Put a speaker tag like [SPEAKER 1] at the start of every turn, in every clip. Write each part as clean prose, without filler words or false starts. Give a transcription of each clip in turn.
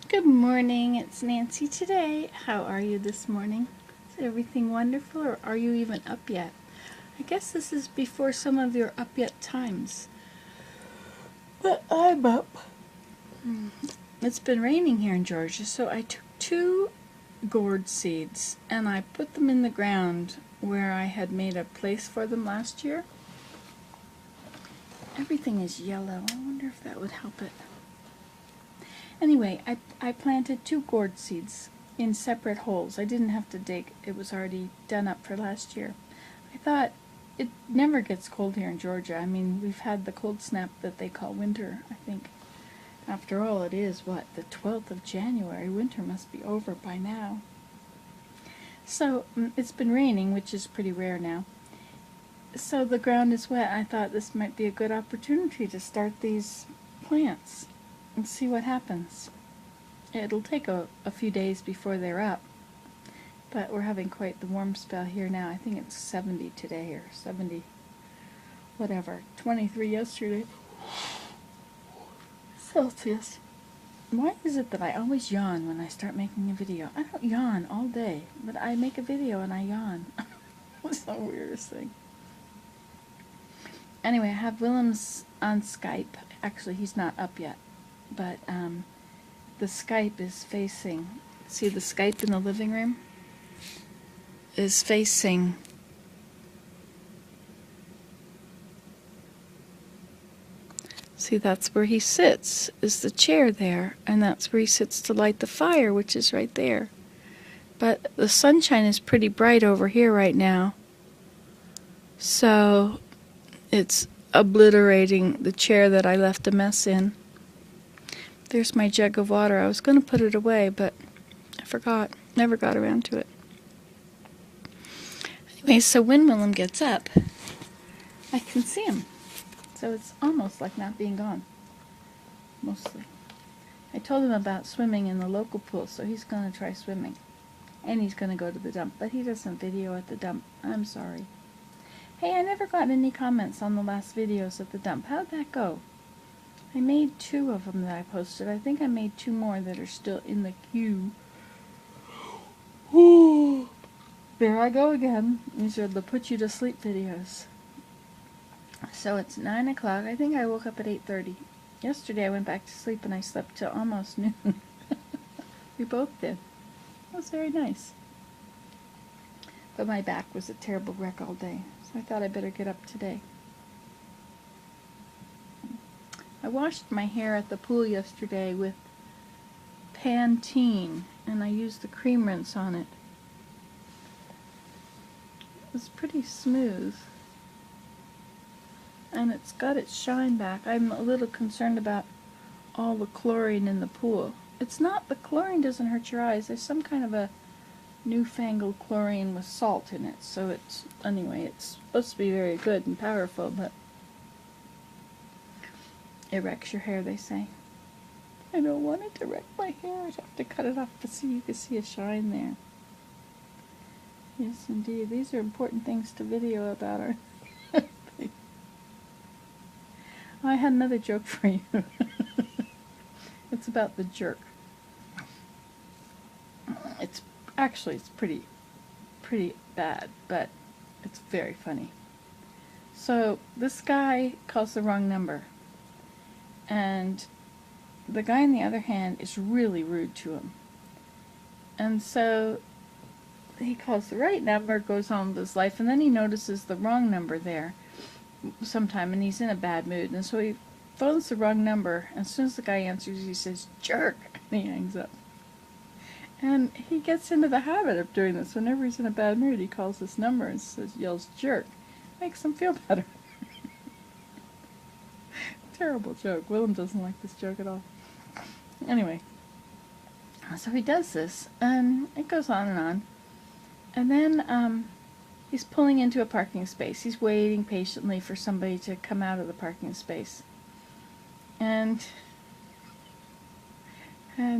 [SPEAKER 1] Good morning, it's Nancy today. How are you this morning? Is everything wonderful, or are you even up yet? I guess this is before some of your up yet times. But I'm up. It's been raining here in Georgia, so I took 2 gourd seeds and I put them in the ground where I had made a place for them last year. Everything is yellow. I wonder if that would help it. Anyway, I planted 2 gourd seeds in separate holes. I didn't have to dig. It was already done up for last year. I thought, it never gets cold here in Georgia. I mean, we've had the cold snap that they call winter, I think. After all, it is, what, the 12th of January. Winter must be over by now. So, it's been raining, which is pretty rare now. So the ground is wet. I thought this might be a good opportunity to start these plants and see what happens. It'll take a few days before they're up, but we're having quite the warm spell here now. I think it's 70 today, or 70 whatever, 23 yesterday Celsius. Why is it that I always yawn when I start making a video? I don't yawn all day, but I make a video and I yawn. What's the weirdest thing? Anyway, I have Willems on Skype. Actually, he's not up yet, but the Skype is facing, see the Skype in the living room? Is facing see, that's where he sits, is the chair there, and that's where he sits to light the fire, which is right there. But the sunshine is pretty bright over here right now, so it's obliterating the chair that I left a mess in. There's my jug of water. I was going to put it away, but I forgot. Never got around to it. Anyway, so when Willem gets up, I can see him. So it's almost like not being gone. Mostly. I told him about swimming in the local pool, so he's going to try swimming. And he's going to go to the dump. But he doesn't video at the dump. I'm sorry. Hey, I never got any comments on the last videos at the dump. How'd that go? I made 2 of them that I posted. I think I made 2 more that are still in the queue. There I go again. These are the put you to sleep videos. So it's 9 o'clock. I think I woke up at 8:30. Yesterday I went back to sleep and I slept till almost noon. We both did. That was very nice. But my back was a terrible wreck all day, so I thought I'd better get up today. I washed my hair at the pool yesterday with Pantene, and I used the cream rinse on it. It was pretty smooth, and it's got its shine back. I'm a little concerned about all the chlorine in the pool. It's not, the chlorine doesn't hurt your eyes. There's some kind of a newfangled chlorine with salt in it, so it's, anyway, it's supposed to be very good and powerful, but it wrecks your hair, they say. I don't want it to wreck my hair. I'd have to cut it off to see you can see a shine there. Yes, indeed. These are important things to video about, aren't they? I had another joke for you. It's about the jerk. It's actually, it's pretty bad, but it's very funny. So this guy calls the wrong number, and the guy on the other hand is really rude to him. And so he calls the right number, goes on with his life, and then he notices the wrong number there sometime, and he's in a bad mood, and so he phones the wrong number, and as soon as the guy answers, he says, "Jerk," and he hangs up. And he gets into the habit of doing this. Whenever he's in a bad mood, he calls this number and yells, "Jerk." Makes him feel better. Terrible joke. Willem doesn't like this joke at all. Anyway, so he does this, and it goes on, and then he's pulling into a parking space. He's waiting patiently for somebody to come out of the parking space, and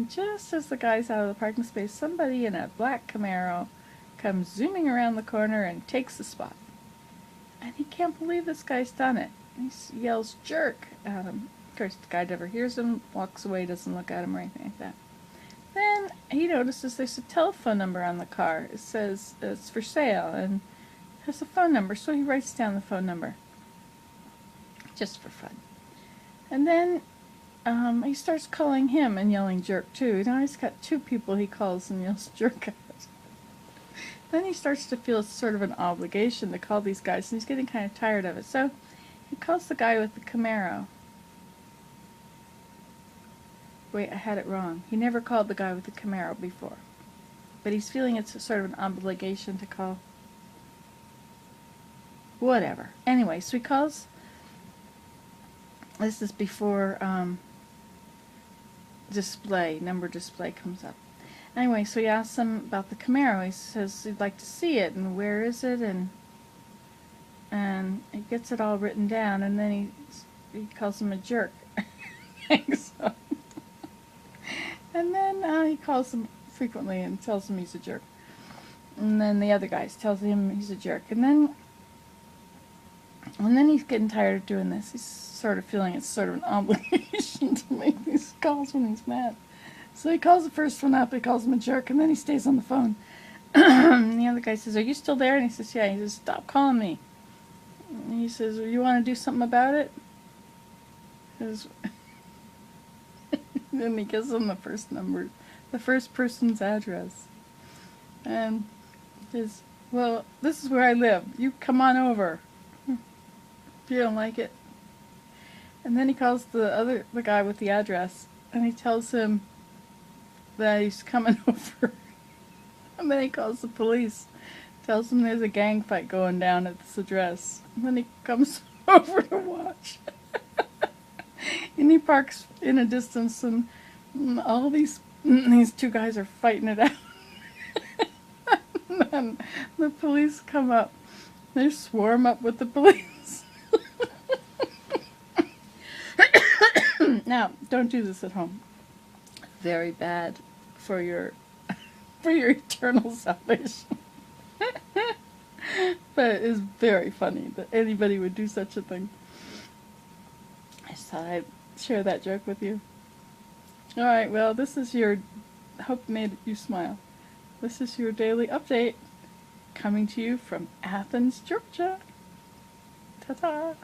[SPEAKER 1] just as the guy's out of the parking space, somebody in a black Camaro comes zooming around the corner and takes the spot. And he can't believe this guy's done it. He yells, "Jerk," at him. Of course, the guy never hears him, walks away, doesn't look at him or anything like that. Then he notices there's a telephone number on the car. It says it's for sale and has a phone number, so he writes down the phone number just for fun. And then he starts calling him and yelling jerk too. Now he's got two people he calls and yells jerk at. Then he starts to feel sort of an obligation to call these guys, and he's getting kind of tired of it. So he calls the guy with the Camaro. Wait, I had it wrong. He never called the guy with the Camaro before. But he's feeling it's a sort of an obligation to call. Whatever. Anyway, so he calls. This is before number display comes up. Anyway, so he asks him about the Camaro. He says he'd like to see it, and where is it, and he gets it all written down, and then he calls him a jerk. So, and then he calls him frequently and tells him he's a jerk. And then the other guys tells him he's a jerk. And then he's getting tired of doing this. He's sort of feeling it's sort of an obligation to make these calls when he's mad. So he calls the first one up, he calls him a jerk, and then he stays on the phone. And the other guy says, "Are you still there?" And he says, "Yeah." He says, "Stop calling me." And he says, "Well, you want to do something about it?" Then he gives him the first number, the first person's address. And says, "Well, this is where I live. You come on over if you don't like it." And then he calls the guy with the address, and he tells him that he's coming over. And then he calls the police, tells him there's a gang fight going down at this address. And then he comes over to watch. And he parks in a distance, and all these two guys are fighting it out. And then the police come up. They swarm up with the police. Now, don't do this at home. Very bad for your eternal salvation. But it is very funny that anybody would do such a thing. I just thought I'd share that joke with you. Alright, well, this is hope made you smile. This is your daily update, coming to you from Athens, Georgia. Ta-ta!